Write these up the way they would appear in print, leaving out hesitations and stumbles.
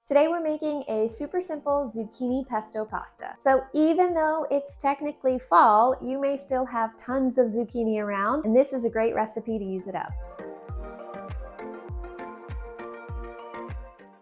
Today we're making a super simple zucchini pesto pasta. So even though it's technically fall, you may still have tons of zucchini around, and this is a great recipe to use it up.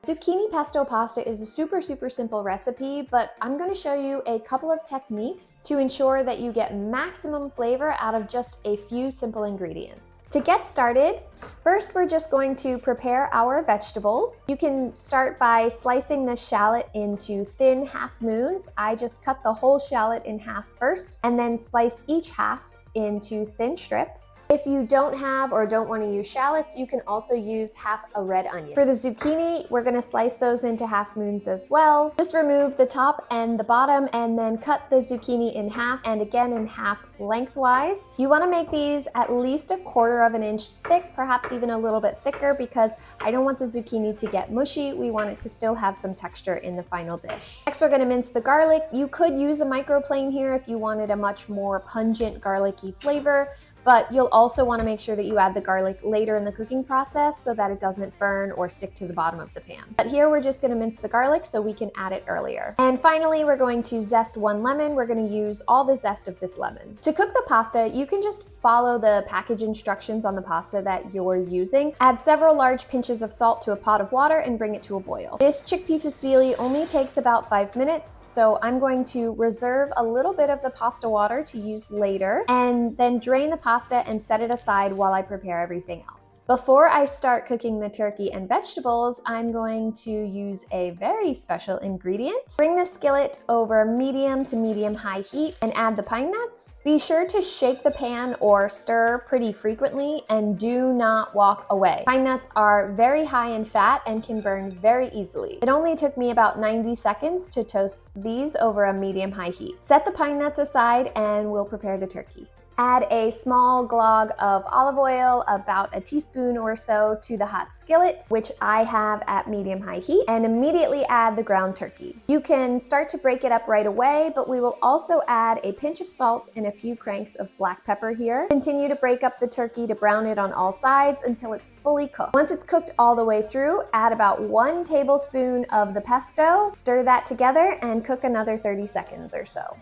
Zucchini pesto pasta is a super simple recipe, but I'm going to show you a couple of techniques to ensure that you get maximum flavor out of just a few simple ingredients. To get started, first we're just going to prepare our vegetables. You can start by slicing the shallot into thin half moons. I just cut the whole shallot in half first and then slice each half into thin strips. If you don't have or don't want to use shallots, you can also use half a red onion. For the zucchini, we're going to slice those into half moons as well. Just remove the top and the bottom and then cut the zucchini in half and again in half lengthwise. You want to make these at least 1/4 of an inch thick, perhaps even a little bit thicker, because I don't want the zucchini to get mushy. We want it to still have some texture in the final dish. Next, we're going to mince the garlic. You could use a microplane here if you wanted a much more pungent garlicky flavor, but you'll also want to make sure that you add the garlic later in the cooking process so that it doesn't burn or stick to the bottom of the pan. But here we're just going to mince the garlic so we can add it earlier. And finally, we're going to zest 1 lemon. We're going to use all the zest of this lemon. To cook the pasta, you can just follow the package instructions on the pasta that you're using. Add several large pinches of salt to a pot of water and bring it to a boil. This chickpea fusilli only takes about 5 minutes, so I'm going to reserve a little bit of the pasta water to use later and then drain the pasta and set it aside while I prepare everything else. Before I start cooking the turkey and vegetables, I'm going to use a very special ingredient. Bring the skillet over medium to medium-high heat and add the pine nuts. Be sure to shake the pan or stir pretty frequently and do not walk away. Pine nuts are very high in fat and can burn very easily. It only took me about 90 seconds to toast these over a medium-high heat. Set the pine nuts aside and we'll prepare the turkey. Add a small glog of olive oil, about a teaspoon or so, to the hot skillet, which I have at medium-high heat, and immediately add the ground turkey. You can start to break it up right away, but we will also add a pinch of salt and a few cranks of black pepper here. Continue to break up the turkey to brown it on all sides until it's fully cooked. Once it's cooked all the way through, add about 1 tablespoon of the pesto, stir that together, and cook another 30 seconds or so.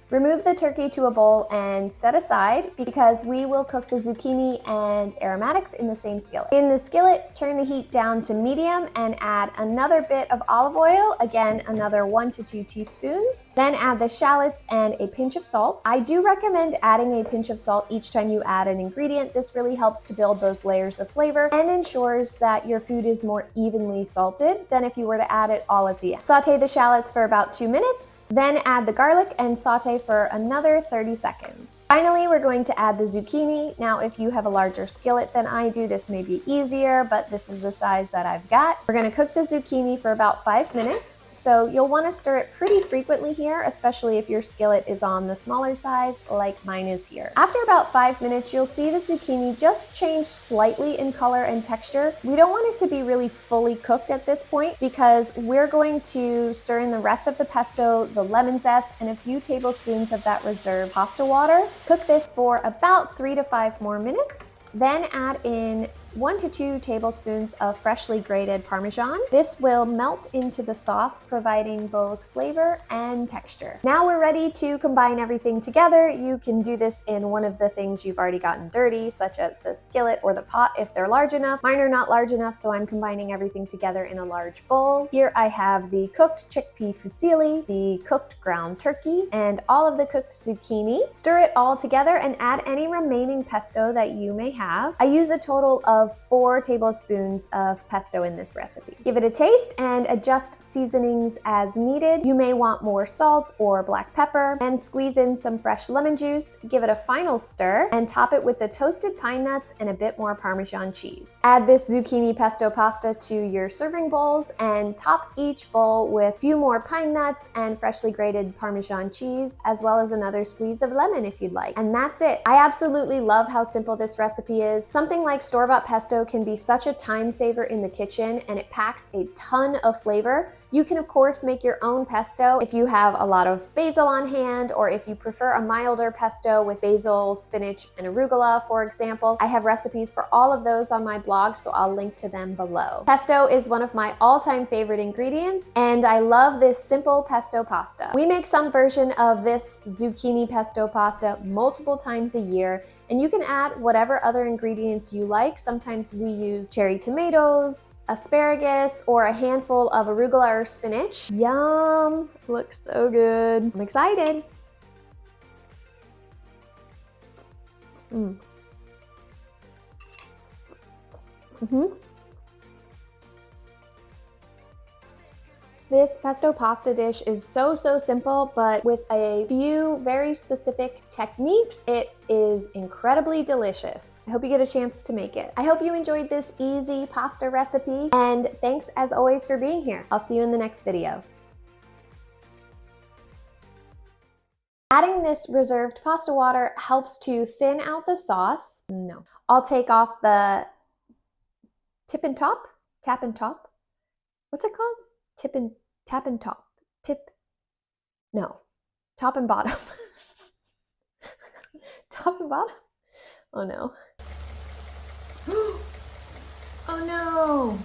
Remove the turkey to a bowl and set aside because we will cook the zucchini and aromatics in the same skillet. In the skillet, turn the heat down to medium and add another bit of olive oil, again another 1 to 2 teaspoons. Then add the shallots and a pinch of salt. I do recommend adding a pinch of salt each time you add an ingredient. This really helps to build those layers of flavor and ensures that your food is more evenly salted than if you were to add it all at the end. Saute the shallots for about 2 minutes, then add the garlic and saute for another 30 seconds. Finally, we're going to add the zucchini. Now, if you have a larger skillet than I do, this may be easier, but this is the size that I've got. We're going to cook the zucchini for about 5 minutes, so you'll want to stir it pretty frequently here, especially if your skillet is on the smaller size like mine is here. After about 5 minutes, you'll see the zucchini just change slightly in color and texture. We don't want it to be really fully cooked at this point because we're going to stir in the rest of the pesto, the lemon zest, and a few tablespoons of that reserved pasta water. Cook this for about 3 to 5 more minutes. Then add in 1 to 2 tablespoons of freshly grated Parmesan. This will melt into the sauce, providing both flavor and texture. Now we're ready to combine everything together. You can do this in one of the things you've already gotten dirty, such as the skillet or the pot if they're large enough. Mine are not large enough, so I'm combining everything together in a large bowl. Here I have the cooked chickpea fusilli, the cooked ground turkey, and all of the cooked zucchini. Stir it all together and add any remaining pesto that you may have. I use a total of 4 tablespoons of pesto in this recipe. Give it a taste and adjust seasonings as needed. You may want more salt or black pepper, and squeeze in some fresh lemon juice. Give it a final stir and top it with the toasted pine nuts and a bit more Parmesan cheese. Add this zucchini pesto pasta to your serving bowls and top each bowl with a few more pine nuts and freshly grated Parmesan cheese, as well as another squeeze of lemon if you'd like. And that's it. I absolutely love how simple this recipe is. Something like store-bought pesto pesto can be such a time saver in the kitchen, and it packs a ton of flavor. You can of course make your own pesto if you have a lot of basil on hand, or if you prefer a milder pesto with basil, spinach, and arugula, for example. I have recipes for all of those on my blog, so I'll link to them below. Pesto is one of my all-time favorite ingredients, and I love this simple pesto pasta. We make some version of this zucchini pesto pasta multiple times a year, and you can add whatever other ingredients you like. Sometimes we use cherry tomatoes, asparagus, or a handful of arugula or spinach. Yum! Looks so good. I'm excited. This pesto pasta dish is so simple, but with a few very specific techniques, it is incredibly delicious. I hope you get a chance to make it. I hope you enjoyed this easy pasta recipe, and thanks as always for being here. I'll see you in the next video. Adding this reserved pasta water helps to thin out the sauce. No. I'll take off the tap and top? What's it called? Tap and top. Top and bottom. Top and bottom? Oh no. Oh no.